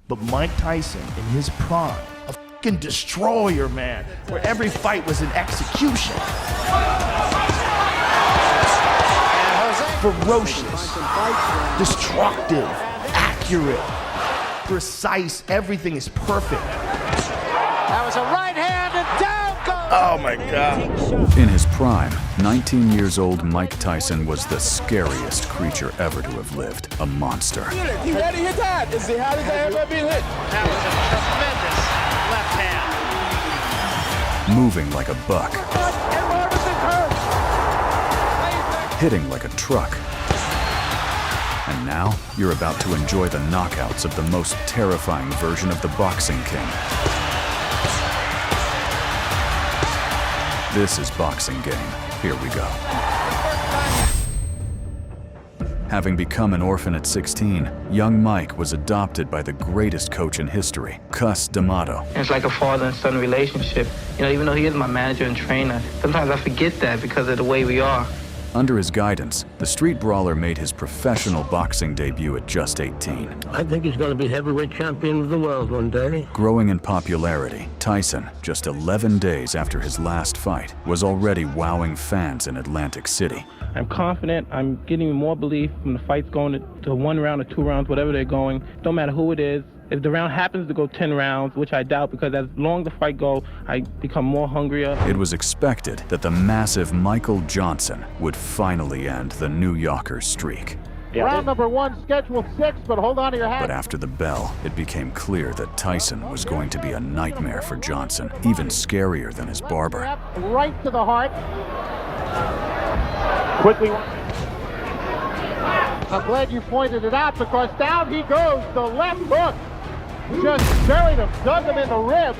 But Mike Tyson, in his prime, a fucking destroyer, man, where every fight was an execution. Ferocious, destructive, accurate, precise, everything is perfect. That was a right hand and down goes! Oh my God. In his prime, 19 years old Mike Tyson was the scariest creature ever to have lived, a monster. He had to hit that. Is he how did that ever be hit? That was a tremendous left hand. Moving like a buck. Hitting like a truck. And now, you're about to enjoy the knockouts of the most terrifying version of the Boxing King. This is Boxing Game. Here we go. Having become an orphan at 16, young Mike was adopted by the greatest coach in history, Cus D'Amato. It's like a father and son relationship. You know, even though he is my manager and trainer, sometimes I forget that because of the way we are. Under his guidance, the street brawler made his professional boxing debut at just 18. I think he's going to be heavyweight champion of the world one day. Growing in popularity, Tyson, just 11 days after his last fight, was already wowing fans in Atlantic City. I'm confident. I'm getting more belief from the fights going to 1 round or 2 rounds, whatever they're going. Don't matter who it is. If the round happens to go 10 rounds, which I doubt because as long the fight goes, I become more hungrier. It was expected that the massive Michael Johnson would finally end the New Yorker's streak. Round number 1, scheduled 6, but hold on to your hat. But after the bell, it became clear that Tyson was going to be a nightmare for Johnson, even scarier than his barber. Right to the heart. Quickly. I'm glad you pointed it out because down he goes, the left hook. Just buried him, dug him in the ribs.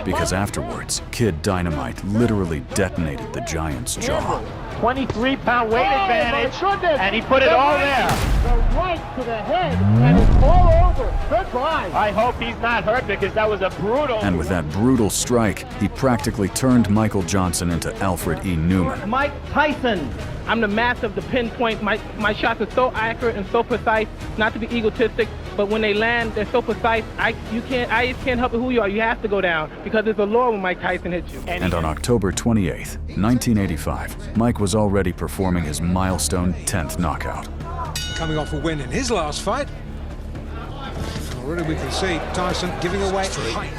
Because afterwards, Kid Dynamite literally detonated the giant's jaw. 23-pound weight advantage, and he put it all there. The right to the head, and it's all over. Goodbye. I hope he's not hurt because that was a brutal. And with that brutal strike, he practically turned Michael Johnson into Alfred E. Newman. Mike Tyson. I'm the master of the pinpoint. My shots are so accurate and so precise, not to be egotistic, but when they land, they're so precise, I just can't help it who you are. You have to go down because it's a law when Mike Tyson hits you. And on October 28th, 1985, Mike was already performing his milestone 10th knockout. Coming off a win in his last fight. Already we can see Tyson giving away height.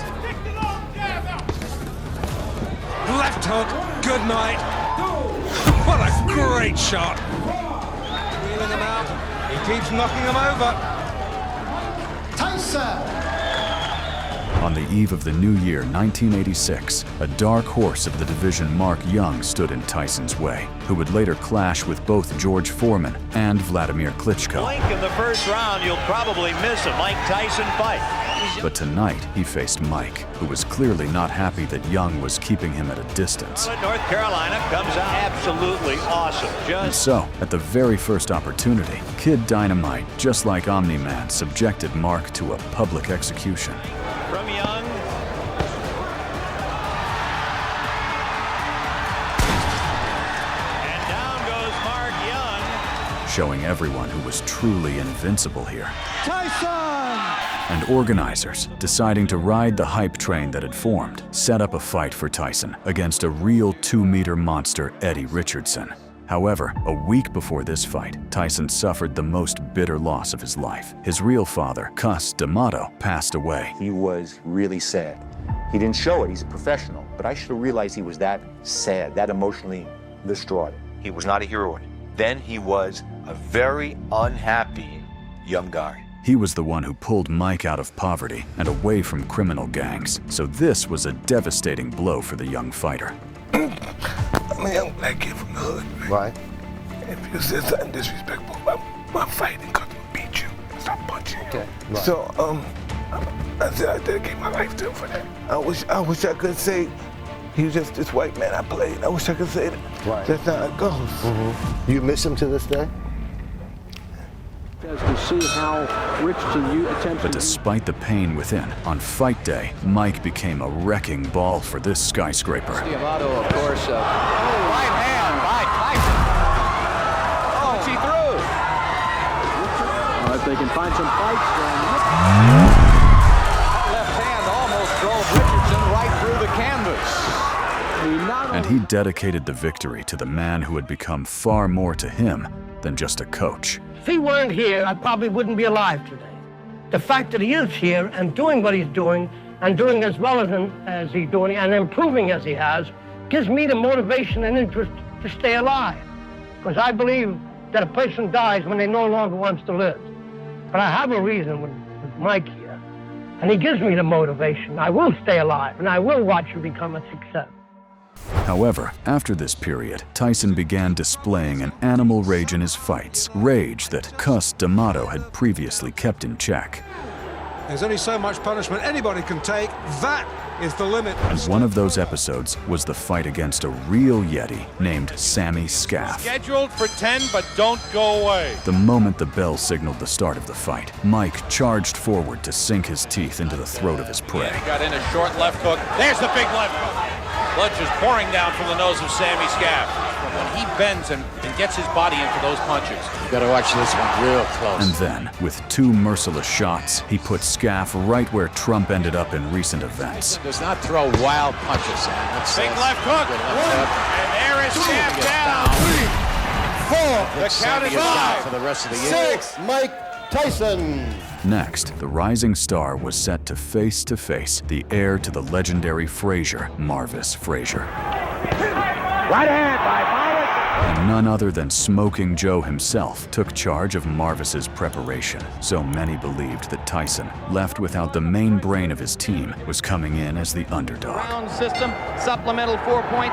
Left hook, good night. What a great shot. Wheeling him out, he keeps knocking him over. Tyson! On the eve of the new year, 1986, a dark horse of the division, Mark Young, stood in Tyson's way, who would later clash with both George Foreman and Vladimir Klitschko. Blink in the first round, you'll probably miss a Mike Tyson fight. But tonight, he faced Mike, who was clearly not happy that Young was keeping him at a distance. North Carolina comes out absolutely awesome. And so, at the very first opportunity, Kid Dynamite, just like Omni-Man, subjected Mark to a public execution. From Young. And down goes Mark Young. Showing everyone who was truly invincible here. Tyson! And organizers, deciding to ride the hype train that had formed, set up a fight for Tyson against a real 2-meter monster, Eddie Richardson. However, a week before this fight, Tyson suffered the most bitter loss of his life. His real father, Cus D'Amato, passed away. He was really sad. He didn't show it, he's a professional, but I should have realized he was that sad, that emotionally distraught. He was not a hero. Then he was a very unhappy young guy. He was the one who pulled Mike out of poverty and away from criminal gangs, so this was a devastating blow for the young fighter. I'm a young black kid from the hood, man. Right. If you said something disrespectful about my fighting, because I'm gonna beat you, stop punching you. Okay. Right. So, I said I dedicate my life to him for that. I wish I could say he was just this white man I played. I wish I could say that. Right. That's how it goes. Mm-hmm. You miss him to this day? To see how Richardson attempted. But despite the pain within, on fight day, Mike became a wrecking ball for this skyscraper. Cus D'Amato, of course. Right hand by Tyson. Oh, he threw. If they can find some fights, then dedicated the victory to the man who had become far more to him than just a coach. If he weren't here, I probably wouldn't be alive today. The fact that he is here and doing what he's doing and doing as well as he's doing and improving as he has gives me the motivation and interest to stay alive. Because I believe that a person dies when they no longer wants to live. But I have a reason with Mike here, and he gives me the motivation. I will stay alive, and I will watch him become a success. However, after this period, Tyson began displaying an animal rage in his fights, rage that Cus D'Amato had previously kept in check. There's only so much punishment anybody can take. That is the limit. And one of those episodes was the fight against a real Yeti named Sammy Scaff. Scheduled for 10, but don't go away. The moment the bell signaled the start of the fight, Mike charged forward to sink his teeth into the throat of his prey. Yeah, he got in a short left hook. There's the big left hook. Blood just pouring down from the nose of Sammy Scaff. When he bends and gets his body into those punches. You gotta watch this one real close. And then, with two merciless shots, he put Scaff right where Trump ended up in recent events. Does not throw wild punches, man. Big left hook. And there is Scaff down. 4. The count is 5 for the rest of the year. 6. Mike Tyson. Next, the rising star was set to face the heir to the legendary Frazier, Marvis Frazier. Right hand by Marvis. And none other than Smoking Joe himself took charge of Marvis's preparation. So many believed that Tyson, left without the main brain of his team, was coming in as the underdog. Round system, supplemental 4-point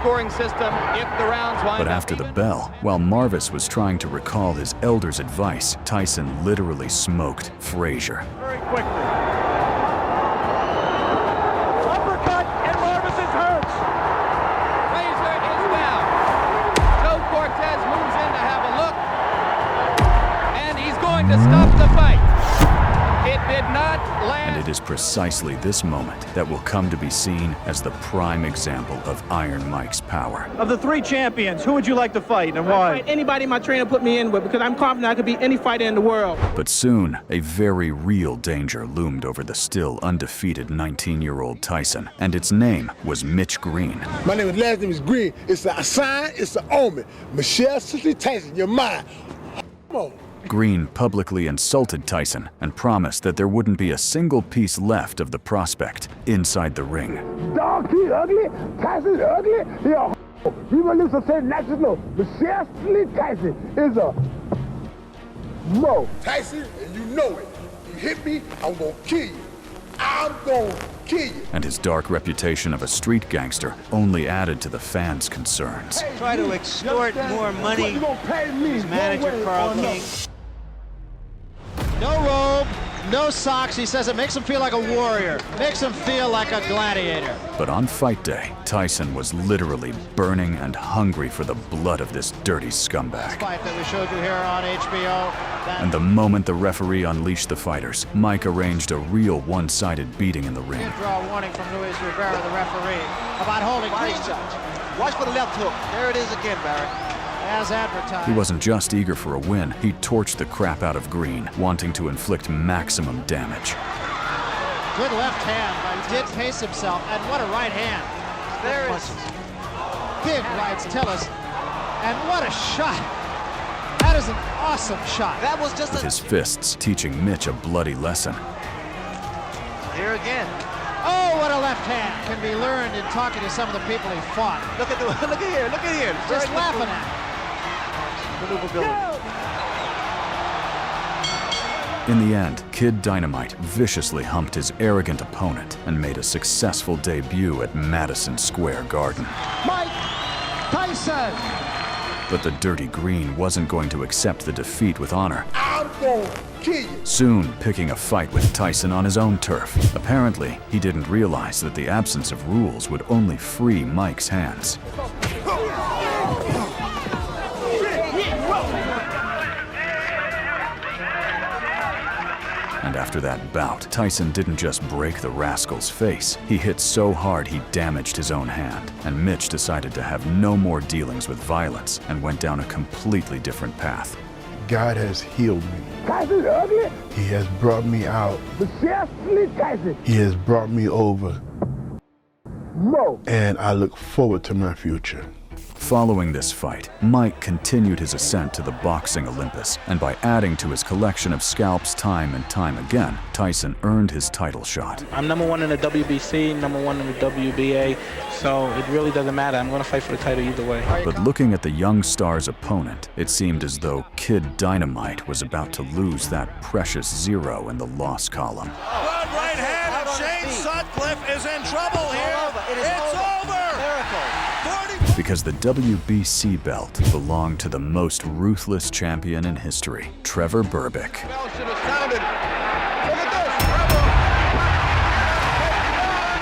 scoring system if the rounds wind But after the bell, while Marvis was trying to recall his elder's advice, Tyson literally smoked Frazier. Very quickly. Uppercut, and Marvis is hurt. Frazier is down. Joe Cortez moves in to have a look, and he's going to stop the fight. It did not land. And it is precisely this moment that will come to be seen as the prime example of Iron Mike's power. Of the 3 champions, who would you like to fight and why? Fight anybody my trainer put me in with because I'm confident I could beat any fighter in the world. But soon, a very real danger loomed over the still undefeated 19-year-old Tyson, and its name was Mitch Green. My name is last name is Green. It's a sign, it's an omen. Michelle Cicely Tyson, you're mine. Come on. Green publicly insulted Tyson and promised that there wouldn't be a single piece left of the prospect inside the ring. Dog, he ugly. Tyson ugly. He a you gonna lose to say national. Michelle Cicely Tyson is a mo. Tyson, and you know it. You hit me, I'm gonna kill you. I'm gonna kill you. And his dark reputation of a street gangster only added to the fans' concerns. Try to extort more money. You gonna pay me? His manager, Carl King. No robe, no socks. He says it makes him feel like a warrior, makes him feel like a gladiator. But on fight day, Tyson was literally burning and hungry for the blood of this dirty scumbag. Fight that we showed you here on HBO. And the moment the referee unleashed the fighters, Mike arranged a real one-sided beating in the ring. Draw a warning from Luis Rivera, the referee, about holding Green. Watch for the left hook. There it is again, Barry. As advertised. He wasn't just eager for a win, he torched the crap out of Green, wanting to inflict maximum damage. Good left hand, but he did pace himself, and what a right hand. There is big rights, tell us, and what a shot. That is an awesome shot. That was just With his fists teaching Mitch a bloody lesson. Here again. Oh, what a left hand can be learned in talking to some of the people he fought. Look at here. Just laughing at him. In the end, Kid Dynamite viciously humped his arrogant opponent and made a successful debut at Madison Square Garden. Mike Tyson! But the Dirty Green wasn't going to accept the defeat with honor. I'm gonna kill you. Soon picking a fight with Tyson on his own turf. Apparently, he didn't realize that the absence of rules would only free Mike's hands. And after that bout, Tyson didn't just break the rascal's face. He hit so hard he damaged his own hand. And Mitch decided to have no more dealings with violence and went down a completely different path. God has healed me. Tyson ugly. He has brought me out. Michelle Cicely Tyson. He has brought me over. Mo. And I look forward to my future. Following this fight, Mike continued his ascent to the boxing Olympus, and by adding to his collection of scalps time and time again, Tyson earned his title shot. I'm #1 in the WBC, #1 in the WBA, so it really doesn't matter. I'm going to fight for the title either way. But looking at the young star's opponent, it seemed as though Kid Dynamite was about to lose that precious 0 in the loss column. Good right hand of Shane Sutcliffe is in trouble here. It's over. Because the WBC belt belonged to the most ruthless champion in history, Trevor Berbick.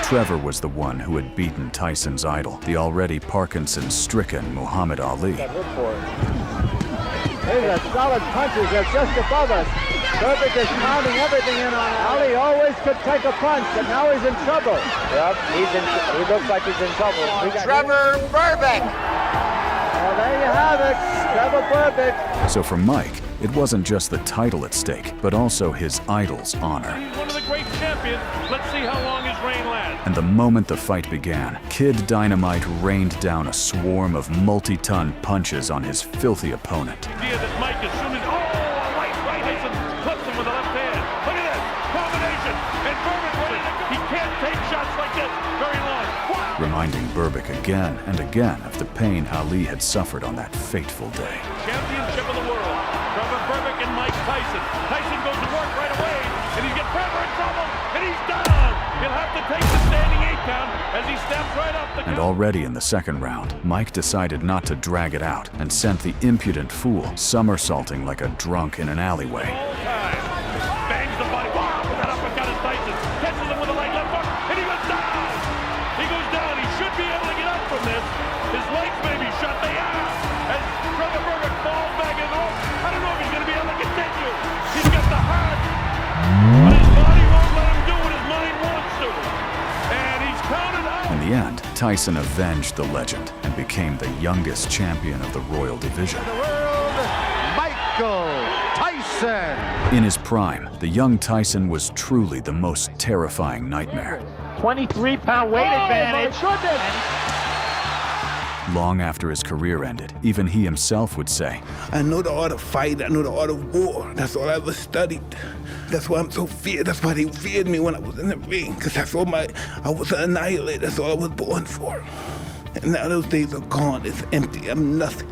Trevor was the one who had beaten Tyson's idol, the already Parkinson-stricken Muhammad Ali. These are solid punches. They're just above us. Berbick is pounding everything in on Ali. Always could take a punch, but now he's in trouble. Yep, he looks like he's in trouble. Trevor Berbick. Well, there you have it. Trevor Berbick. So for Mike, it wasn't just the title at stake, but also his idol's honor. He's one of the great champions. Let's see how long his reign lasts. And the moment the fight began, Kid Dynamite rained down a swarm of multi-ton punches on his filthy opponent. Idea that Mike, as soon as right Tyson clips him with the left hand. Look at this combination, and Berbick, he can't take shots like this very long. Reminding Berbick again and again of the pain Ali had suffered on that fateful day. Championship of the world. Trevor Berbick and Mike Tyson. Tyson goes to work right away, and he's got Trevor in trouble, and he's down. He'll have to take the standing 8 count as he steps right up the And already in the second round, Mike decided not to drag it out and sent the impudent fool somersaulting like a drunk in an alleyway. bangs the body. Wow, with that uppercut of Tyson. Catches him with a light left hook, and he goes down. He goes down. He should be able to get up from this. His legs may be shut. They are. As Trevor Berbick falls back in the rope. I don't know if he's going to be able to continue. He's got the heart, but his body won't let him do what his mind wants to. And he's counted out. In the end, Tyson avenged the legend and became the youngest champion of the Royal Division. Michael Tyson. In his prime, the young Tyson was truly the most terrifying nightmare. 23-pound weight advantage. Long after his career ended, even he himself would say, I know the art of fight. I know the art of war. That's all I ever studied. That's why I'm so feared. That's why they feared me when I was in the ring. Because that's all I was an annihilator. That's all I was born for. And now those days are gone. It's empty. I'm nothing.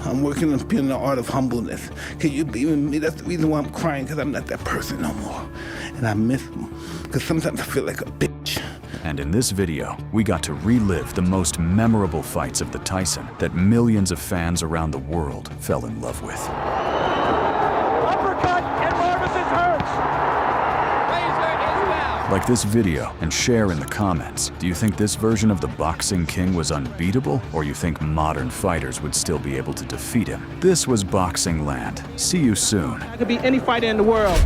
I'm working on building the art of humbleness. Can you believe in me? That's the reason why I'm crying, because I'm not that person no more. And I miss them. Because sometimes I feel like a bitch. And in this video, we got to relive the most memorable fights of the Tyson that millions of fans around the world fell in love with. Uppercut, and Marvis's hurts. Razor is down. Like this video and share in the comments. Do you think this version of the Boxing King was unbeatable, or you think modern fighters would still be able to defeat him? This was Boxing Land. See you soon. I could beat any fighter in the world.